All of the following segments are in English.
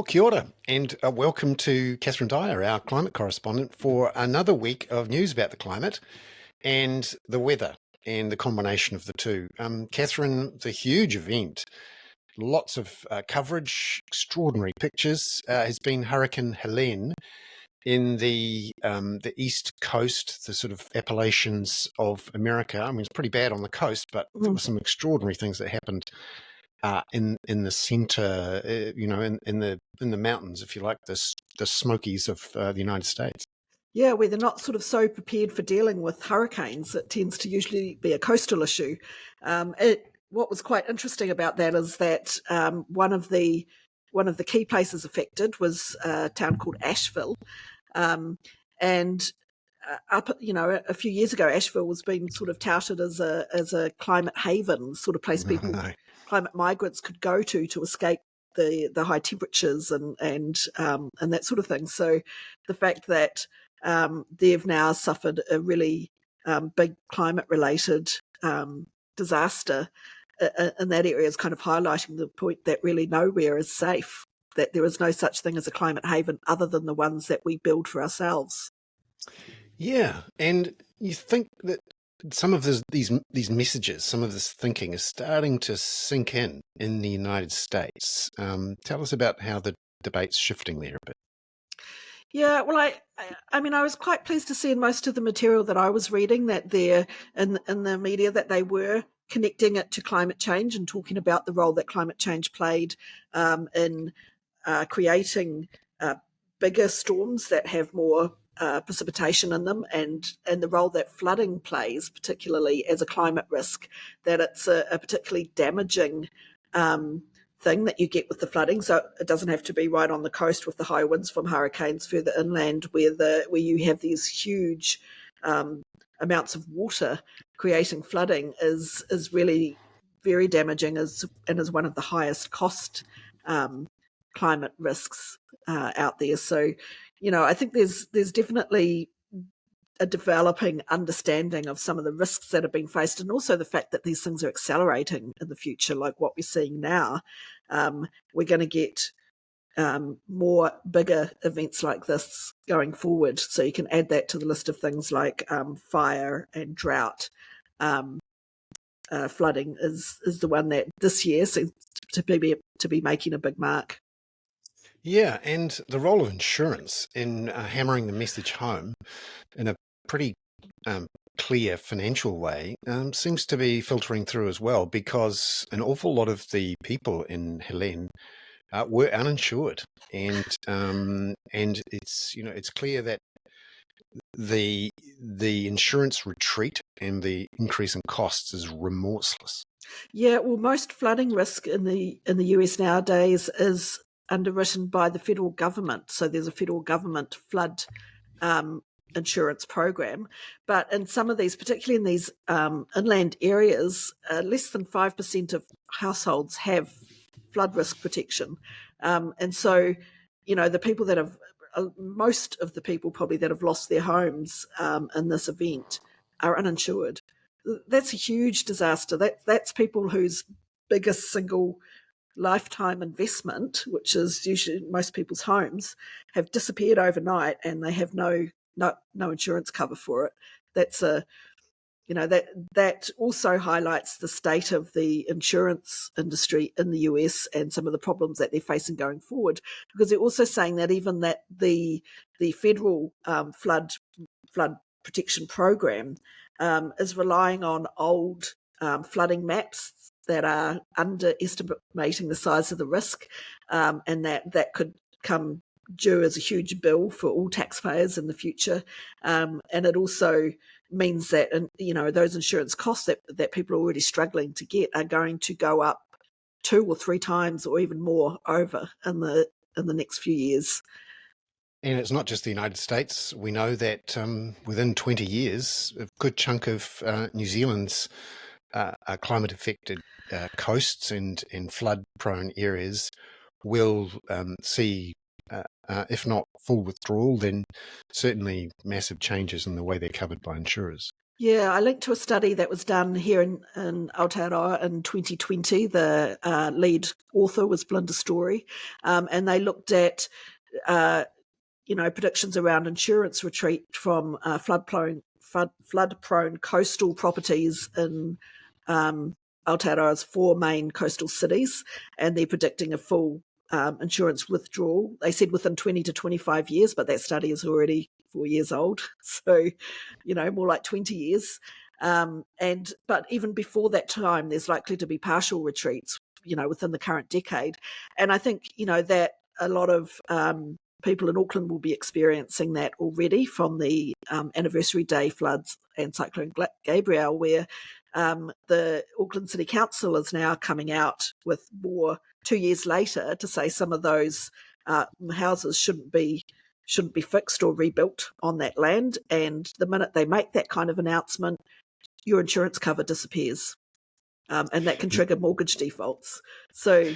Well, kia ora, and welcome to Cathrine Dyer, our climate correspondent, for another week of news about the climate and the weather and the combination of the two. Cathrine, the huge event, lots of coverage, extraordinary pictures, has been Hurricane Helene in the east coast, the sort of Appalachians of America. I mean, it's pretty bad on the coast, but there were some extraordinary things that happened in the center, in the mountains, if you like, the Smokies of the United States. Yeah, where they're not sort of so prepared for dealing with hurricanes. It tends to usually be a coastal issue. What was quite interesting about that is that one of the key places affected was a town called Asheville, and a few years ago, Asheville was being sort of touted as a climate haven, sort of place people, climate migrants could go to escape the high temperatures and that sort of thing. So the fact that they've now suffered a really big climate related disaster in that area is kind of highlighting the point that really nowhere is safe, that there is no such thing as a climate haven other than the ones that we build for ourselves. Yeah, and you think that some of these messages, some of this thinking is starting to sink in the United States. Tell us about how the debate's shifting there a bit. Yeah, well, I mean, I was quite pleased to see in most of the material that I was reading that there in the media that they were connecting it to climate change and talking about the role that climate change played in creating bigger storms that have more precipitation in them, and the role that flooding plays, particularly as a climate risk, that it's a particularly damaging thing that you get with the flooding. So it doesn't have to be right on the coast with the high winds from hurricanes, further inland where you have these huge amounts of water creating flooding is really very damaging and is one of the highest cost climate risks out there. So, I think there's definitely a developing understanding of some of the risks that have been faced, and also the fact that these things are accelerating in the future, like what we're seeing now. We're going to get more bigger events like this going forward. So you can add that to the list of things like fire and drought. Flooding is the one that this year seems to be making a big mark. Yeah, and the role of insurance in hammering the message home in a pretty clear financial way seems to be filtering through as well, because an awful lot of the people in Helene were uninsured, and it's clear that the insurance retreat and the increase in costs is remorseless. Yeah, well, most flooding risk in the US nowadays is underwritten by the federal government. So there's a federal government flood insurance program. But in some of these, particularly in these inland areas, less than 5% of households have flood risk protection. And so, the people that have, most of the people probably that have lost their homes in this event are uninsured. That's a huge disaster. That's people whose biggest single lifetime investment, which is usually most people's homes, have disappeared overnight, and they have no insurance cover for it. That's that also highlights the state of the insurance industry in the US and some of the problems that they're facing going forward, because they're also saying that even that the federal flood protection program is relying on old flooding maps that are underestimating the size of the risk, and that could come due as a huge bill for all taxpayers in the future. And it also means that those insurance costs that people are already struggling to get are going to go up 2 or 3 times or even more over in the next few years. And it's not just the United States. We know that within 20 years, a good chunk of New Zealand's climate-affected coasts and flood-prone areas will see, if not full withdrawal, then certainly massive changes in the way they're covered by insurers. Yeah, I linked to a study that was done here in Aotearoa in 2020. The lead author was Belinda Story, and they looked at predictions around insurance retreat from flood-prone coastal properties in Aotearoa's 4 main coastal cities, and they're predicting a full insurance withdrawal. They said within 20 to 25 years, but that study is already 4 years old, so more like 20 years. But even before that time, there's likely to be partial retreats, within the current decade, and I think that a lot of people in Auckland will be experiencing that already from the anniversary day floods and Cyclone Gabrielle, where the Auckland City Council is now coming out with more 2 years later to say some of those houses shouldn't be fixed or rebuilt on that land. And the minute they make that kind of announcement, your insurance cover disappears. And that can trigger mortgage defaults. So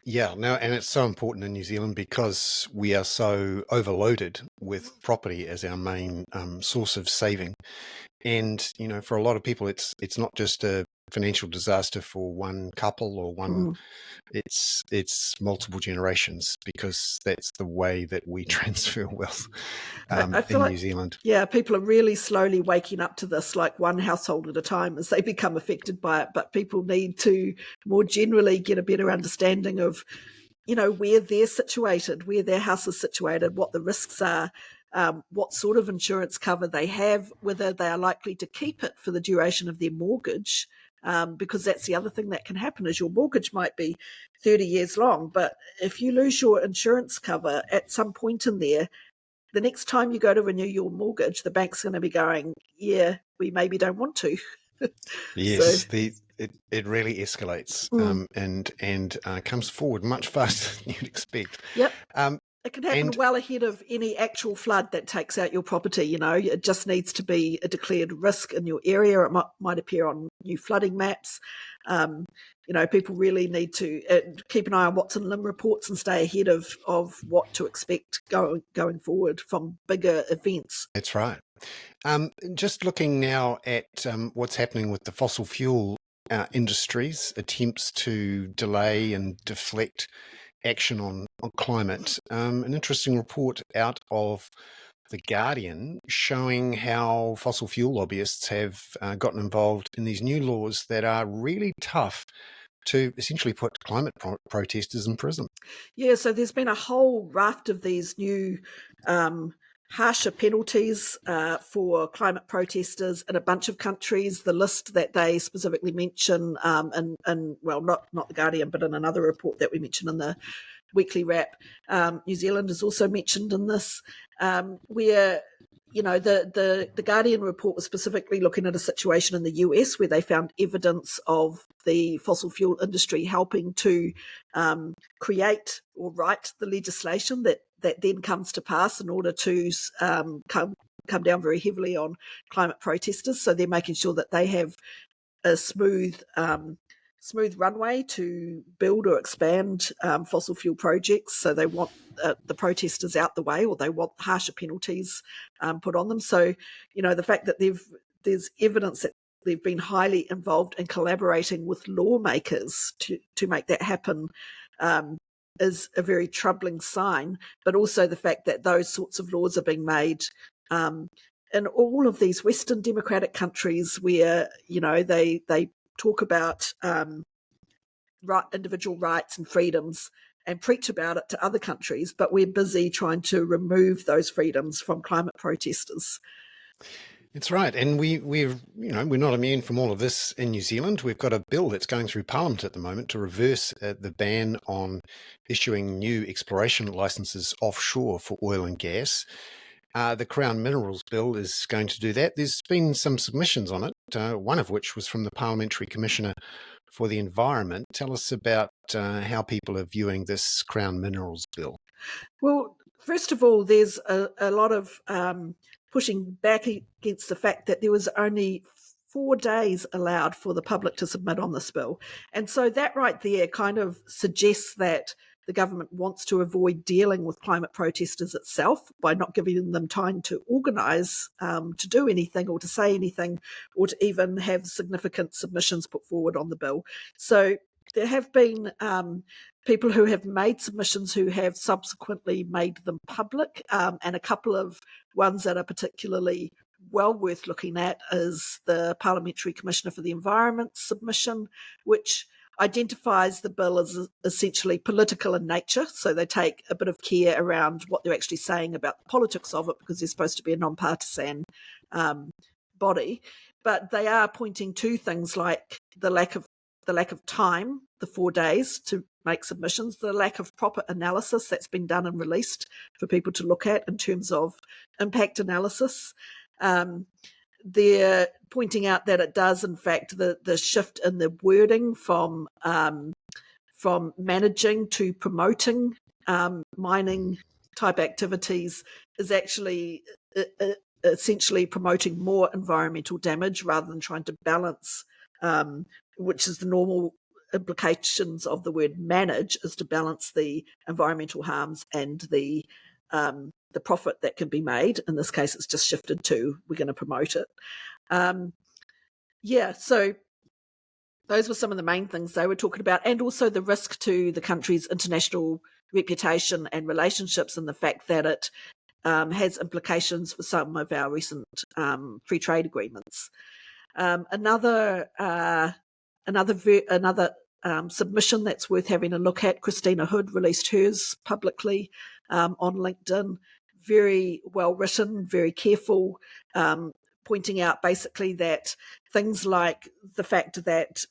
yeah, no, and it's so important in New Zealand because we are so overloaded with property as our main source of saving. And for a lot of people, it's not just a financial disaster for one couple or one. It's multiple generations, because that's the way that we transfer wealth I feel in like, New Zealand. yeah, people are really slowly waking up to this, like one household at a time as they become affected by it. But people need to more generally get a better understanding of, where they're situated, where their house is situated, what the risks are, what sort of insurance cover they have, whether they are likely to keep it for the duration of their mortgage. Because that's the other thing that can happen is your mortgage might be 30 years long, but if you lose your insurance cover at some point in there, the next time you go to renew your mortgage, the bank's going to be going, yeah, we maybe don't want to. Yes, it really escalates and comes forward much faster than you'd expect. Yep. Um, It can happen and well ahead of any actual flood that takes out your property. It just needs to be a declared risk in your area. It might appear on new flooding maps. People really need to keep an eye on what's in LIM reports and stay ahead of what to expect going forward from bigger events. That's right. Just looking now at what's happening with the fossil fuel industry's attempts to delay and deflect action on climate. An interesting report out of The Guardian showing how fossil fuel lobbyists have gotten involved in these new laws that are really tough to essentially put climate protesters in prison. Yeah, so there's been a whole raft of these new harsher penalties for climate protesters in a bunch of countries. The list that they specifically mention, and well, not The Guardian, but in another report that we mentioned in the weekly wrap, New Zealand is also mentioned in this, where the Guardian report was specifically looking at a situation in the US where they found evidence of the fossil fuel industry helping to create or write the legislation that then comes to pass in order to come down very heavily on climate protesters. So they're making sure that they have a smooth runway to build or expand fossil fuel projects. So they want the protesters out the way, or they want harsher penalties put on them. So, the fact that there's evidence that they've been highly involved in collaborating with lawmakers to make that happen is a very troubling sign. But also the fact that those sorts of laws are being made in all of these Western democratic countries where, they talk about individual rights and freedoms and preach about it to other countries, but we're busy trying to remove those freedoms from climate protesters. That's right, and we're not immune from all of this in New Zealand. We've got a bill that's going through Parliament at the moment to reverse the ban on issuing new exploration licenses offshore for oil and gas. The Crown Minerals Bill is going to do that. There's been some submissions on it, one of which was from the Parliamentary Commissioner for the Environment. Tell us about how people are viewing this Crown Minerals Bill. Well, first of all, there's a lot of pushing back against the fact that there was only 4 days allowed for the public to submit on this bill. And so that right there kind of suggests that the government wants to avoid dealing with climate protesters itself by not giving them time to organise, to do anything or to say anything or to even have significant submissions put forward on the bill. So there have been people who have made submissions who have subsequently made them public, and a couple of ones that are particularly well worth looking at is the Parliamentary Commissioner for the Environment submission, which identifies the bill as essentially political in nature. So they take a bit of care around what they're actually saying about the politics of it, because they're supposed to be a non-partisan body. But they are pointing to things like the lack of time, the 4 days to make submissions, the lack of proper analysis that's been done and released for people to look at in terms of impact analysis. They're pointing out that it does, in fact, the shift in the wording from managing to promoting mining type activities is actually essentially promoting more environmental damage rather than trying to balance, which is the normal implications of the word manage, is to balance the environmental harms and the profit that can be made. In this case, it's just shifted to we're going to promote it. So those were some of the main things they were talking about, and also the risk to the country's international reputation and relationships, and the fact that it has implications for some of our recent free trade agreements. Another submission that's worth having a look at, Christina Hood released hers publicly on LinkedIn. Very well written, very careful, pointing out basically that things like the fact that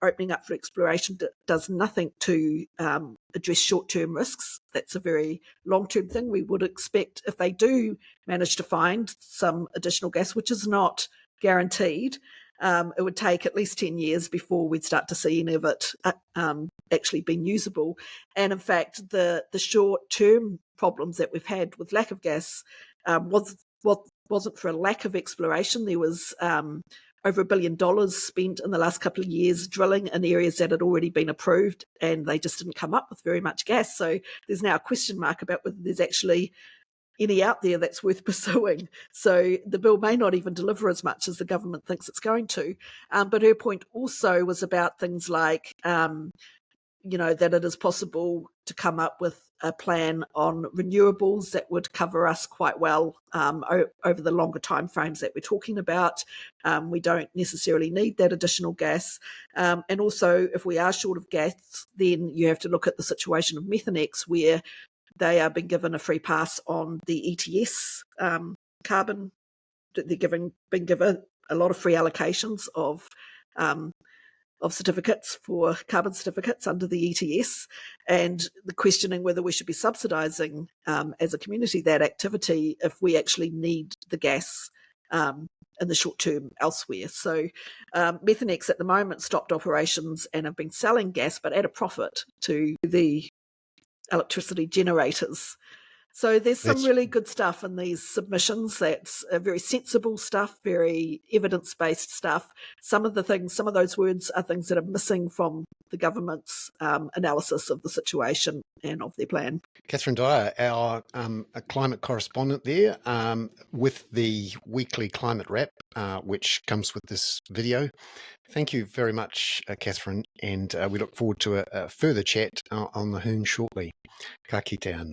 opening up for exploration does nothing to address short-term risks. That's a very long-term thing. We would expect if they do manage to find some additional gas, which is not guaranteed, it would take at least 10 years before we'd start to see any of it actually being usable. And in fact, the short-term problems that we've had with lack of gas wasn't for a lack of exploration. There was over $1 billion spent in the last couple of years drilling in areas that had already been approved, and they just didn't come up with very much gas. So there's now a question mark about whether there's actually any out there that's worth pursuing. So the bill may not even deliver as much as the government thinks it's going to. But her point also was about things like, that it is possible to come up with a plan on renewables that would cover us quite well over the longer timeframes that we're talking about. We don't necessarily need that additional gas. And also, if we are short of gas, then you have to look at the situation of Methanex, where they are being given a free pass on the ETS carbon. They're being given a lot of free allocations of certificates for carbon certificates under the ETS, and the questioning whether we should be subsidising as a community that activity if we actually need the gas in the short term elsewhere. So Methanex at the moment stopped operations and have been selling gas, but at a profit to the electricity generators. So there's some really good stuff in these submissions. That's very sensible stuff, very evidence-based stuff. Some of those words are things that are missing from the government's analysis of the situation and of their plan. Cathrine Dyer, our climate correspondent there, with the weekly climate wrap, which comes with this video. Thank you very much, Cathrine, and we look forward to a further chat on the Hoon shortly. Ka kite ana.